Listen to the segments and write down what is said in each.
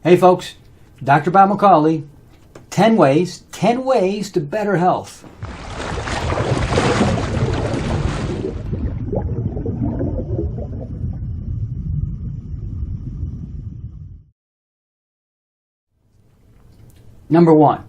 Hey folks, Dr. Bob McCauley, 10 ways to better health. Number one.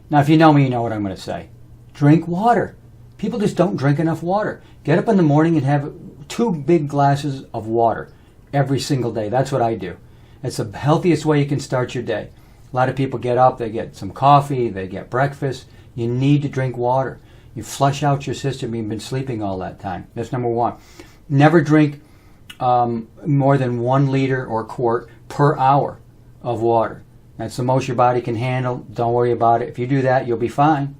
Now if you know me, you know what I'm going to say. Drink water. People just don't drink enough water. Get up in the morning and have 2 big glasses of water every single day. That's what I do. It's the healthiest way you can start your day. A lot of people get up, they get some coffee, they get breakfast. You need to drink water. You flush out your system. You've been sleeping all that time. That's number one. Never drink more than 1 liter or quart per hour of water. That's the most your body can handle. Don't worry about it. If you do that, you'll be fine.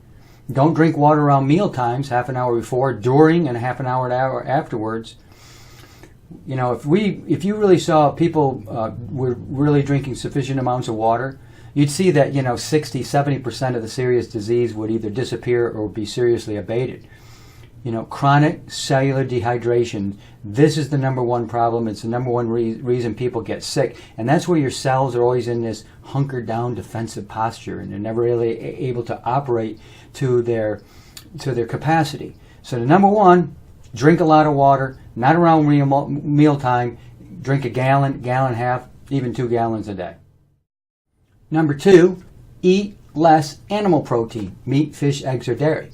Don't drink water around meal times, half an hour before, during, and half an hour afterwards. You know, if you really saw people were really drinking sufficient amounts of water, you'd see that, 60-70% of the serious disease would either disappear or be seriously abated. Chronic cellular dehydration, this is the number one problem. It's the number one reason people get sick. And that's where your cells are always in this hunkered down defensive posture, and they're never really able to operate to their capacity. So the number one, drink a lot of water, not around meal time. Drink a gallon and a half, even 2 gallons a day. Number 2, eat less animal protein, meat, fish, eggs, or dairy.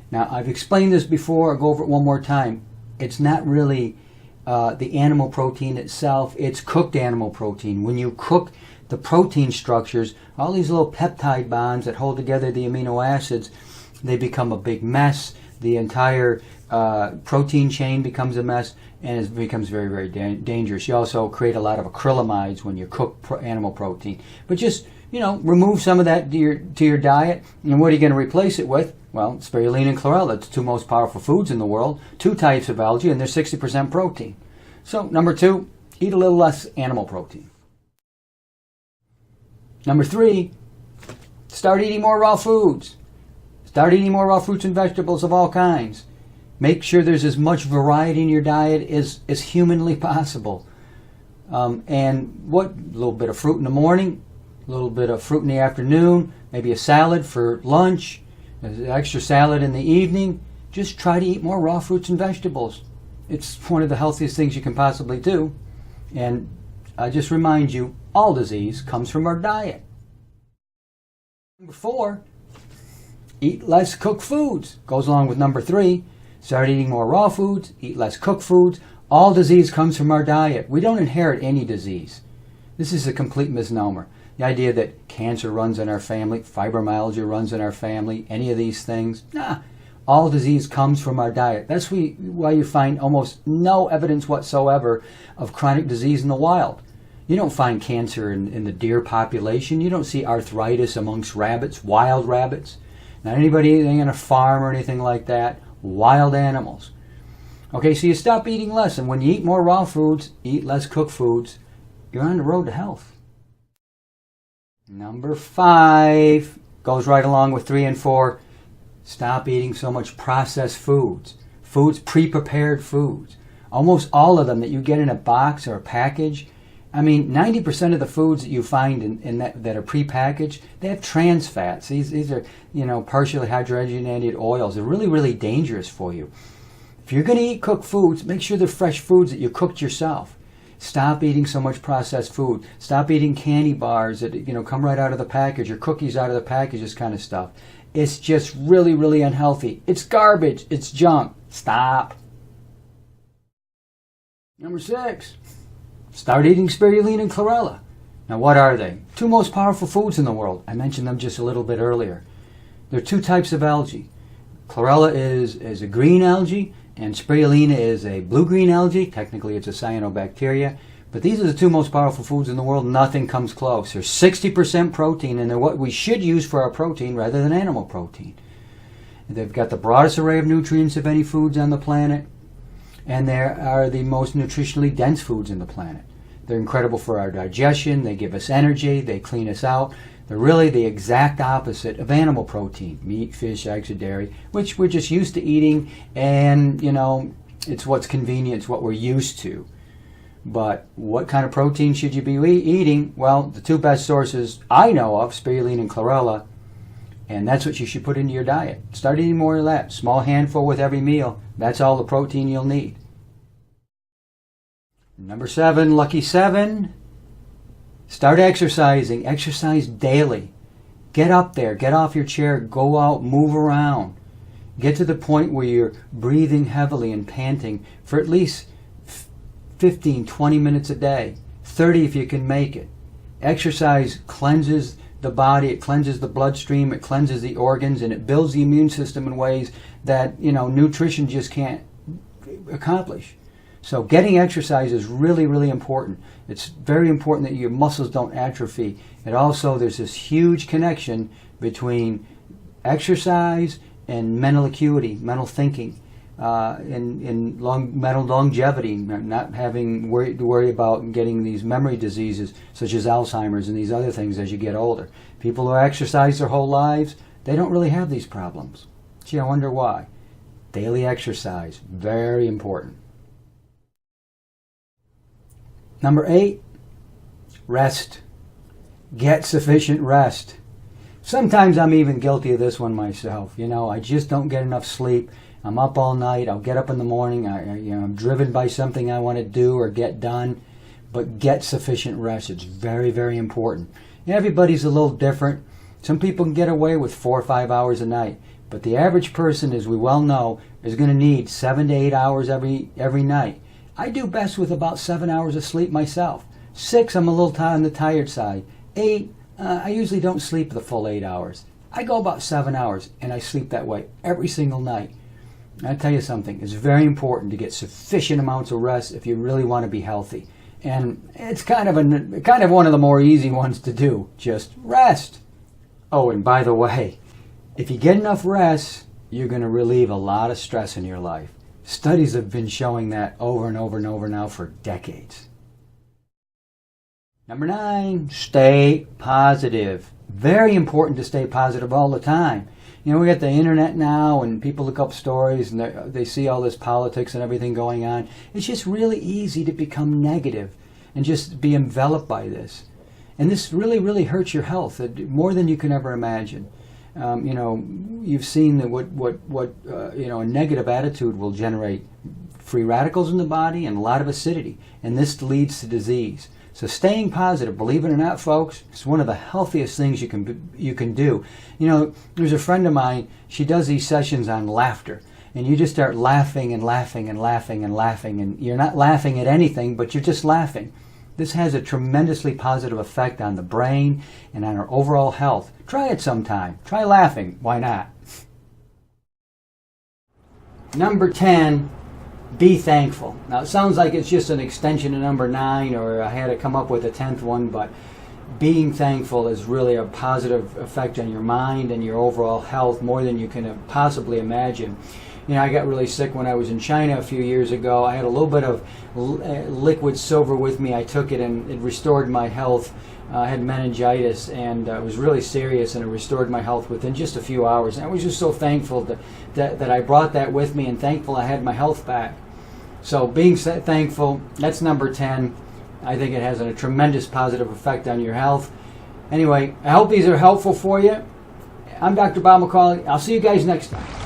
Now, I've explained this before. I'll go over it one more time. It's not really the animal protein itself. It's cooked animal protein. When you cook the protein structures, all these little peptide bonds that hold together the amino acids, they become a big mess. The entire protein chain becomes a mess, and it becomes very, very dangerous. You also create a lot of acrylamides when you cook animal protein. But just, remove some of that to your diet. And what are you going to replace it with? Well, spirulina and chlorella. It's the 2 most powerful foods in the world. 2 types of algae, and they're 60% protein. So, number 2, eat a little less animal protein. Number 3, start eating more raw foods. Start eating more raw fruits and vegetables of all kinds. Make sure there's as much variety in your diet as humanly possible. And a little bit of fruit in the morning, a little bit of fruit in the afternoon, maybe a salad for lunch, an extra salad in the evening. Just try to eat more raw fruits and vegetables. It's one of the healthiest things you can possibly do. And I just remind you, all disease comes from our diet. Number 4, eat less cooked foods. Goes along with number 3. Start eating more raw foods, eat less cooked foods. All disease comes from our diet. We don't inherit any disease. This is a complete misnomer. The idea that cancer runs in our family, fibromyalgia runs in our family, any of these things. Nah, all disease comes from our diet. That's why you find almost no evidence whatsoever of chronic disease in the wild. You don't find cancer in the deer population. You don't see arthritis amongst rabbits, wild rabbits. Not anybody in a farm or anything like that. Wild animals. Okay, so you stop eating less, and when you eat more raw foods, eat less cooked foods, you're on the road to health. Number 5 goes right along with 3 and 4. Stop eating so much processed foods. Pre-prepared foods. Almost all of them that you get in a box or a package. 90% of the foods that you find in that are pre-packaged, they have trans fats. These are, partially hydrogenated oils. They're really, really dangerous for you. If you're going to eat cooked foods, make sure they're fresh foods that you cooked yourself. Stop eating so much processed food. Stop eating candy bars that, come right out of the package, or cookies out of the package, this kind of stuff. It's just really, really unhealthy. It's garbage. It's junk. Stop. Number 6. Start eating spirulina and chlorella. Now, what are they? 2 most powerful foods in the world. I mentioned them just a little bit earlier. There are 2 types of algae. Chlorella is a green algae, and spirulina is a blue-green algae. Technically, it's a cyanobacteria. But these are the 2 most powerful foods in the world. Nothing comes close. They're 60% protein, and they're what we should use for our protein rather than animal protein. They've got the broadest array of nutrients of any foods on the planet. And they are the most nutritionally dense foods in the planet. They're incredible for our digestion. They give us energy. They clean us out. They're really the exact opposite of animal protein, meat, fish, eggs, or dairy, which we're just used to eating, and, it's what's convenient. It's what we're used to. But what kind of protein should you be eating? Well, the two best sources I know of, spirulina and chlorella, and that's what you should put into your diet. Start eating more of that. Small handful with every meal. That's all the protein you'll need. Number 7, lucky 7. Start exercising. Exercise daily. Get up there. Get off your chair. Go out. Move around. Get to the point where you're breathing heavily and panting for at least 15, 20 minutes a day. 30 if you can make it. Exercise cleanses the body, it cleanses the bloodstream, it cleanses the organs, and it builds the immune system in ways that, nutrition just can't accomplish. So getting exercise is really, really important. It's very important that your muscles don't atrophy. And also there's this huge connection between exercise and mental acuity, mental thinking, and mental longevity, not having to worry about getting these memory diseases such as Alzheimer's and these other things as you get older. People who exercise their whole lives, they don't really have these problems. Gee, I wonder why. Daily exercise, very important. Number 8, rest. Get sufficient rest. Sometimes I'm even guilty of this one myself. I just don't get enough sleep. I'm up all night. I'll get up in the morning. I'm driven by something I want to do or get done. But get sufficient rest. It's very, very important. Everybody's a little different. Some people can get away with 4 or 5 hours a night. But the average person, as we well know, is going to need 7 to 8 hours every night. I do best with about 7 hours of sleep myself. 6, I'm a little on the tired side. 8, I usually don't sleep the full 8 hours. I go about 7 hours, and I sleep that way every single night. I'll tell you something, it's very important to get sufficient amounts of rest if you really want to be healthy. And it's kind of one of the more easy ones to do, just rest. Oh, and by the way, if you get enough rest, you're going to relieve a lot of stress in your life. Studies have been showing that over and over and over now for decades. Number 9, stay positive. Very important to stay positive all the time. We got the internet now, and people look up stories, and they see all this politics and everything going on. It's just really easy to become negative and just be enveloped by this. And this really, really hurts your health more than you can ever imagine. You've seen that a negative attitude will generate free radicals in the body and a lot of acidity, and this leads to disease. So staying positive, believe it or not, folks, is one of the healthiest things you can do. There's a friend of mine, she does these sessions on laughter, and you just start laughing and laughing and laughing and laughing, and you're not laughing at anything, but you're just laughing. This has a tremendously positive effect on the brain and on our overall health. Try it sometime. Try laughing. Why not? Number 10, be thankful. Now, it sounds like it's just an extension of number 9, or I had to come up with a 10th one, but being thankful is really a positive effect on your mind and your overall health, more than you can possibly imagine. I got really sick when I was in China a few years ago. I had a little bit of liquid silver with me. I took it, and it restored my health. I had meningitis, and it was really serious, and it restored my health within just a few hours. And I was just so thankful that I brought that with me, and thankful I had my health back. So being thankful, that's number 10. I think it has a tremendous positive effect on your health. Anyway, I hope these are helpful for you. I'm Dr. Bob McCauley. I'll see you guys next time.